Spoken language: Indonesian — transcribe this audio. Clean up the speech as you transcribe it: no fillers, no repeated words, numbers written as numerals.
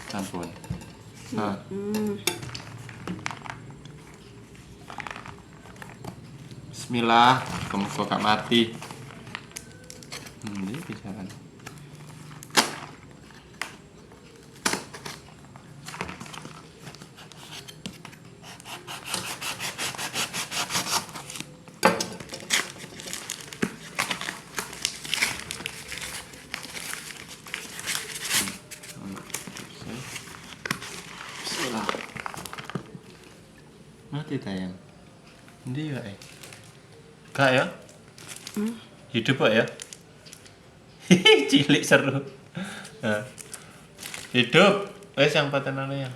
Ampun. Nah. Bismillah, kamu kok gak mati. Ini bisa kan. Bismillah. Mati tayang. Ndi ya? Gak ya? Hidup kok ya? Cilik seru. Nah. Hidup. Wes yang patenane ya.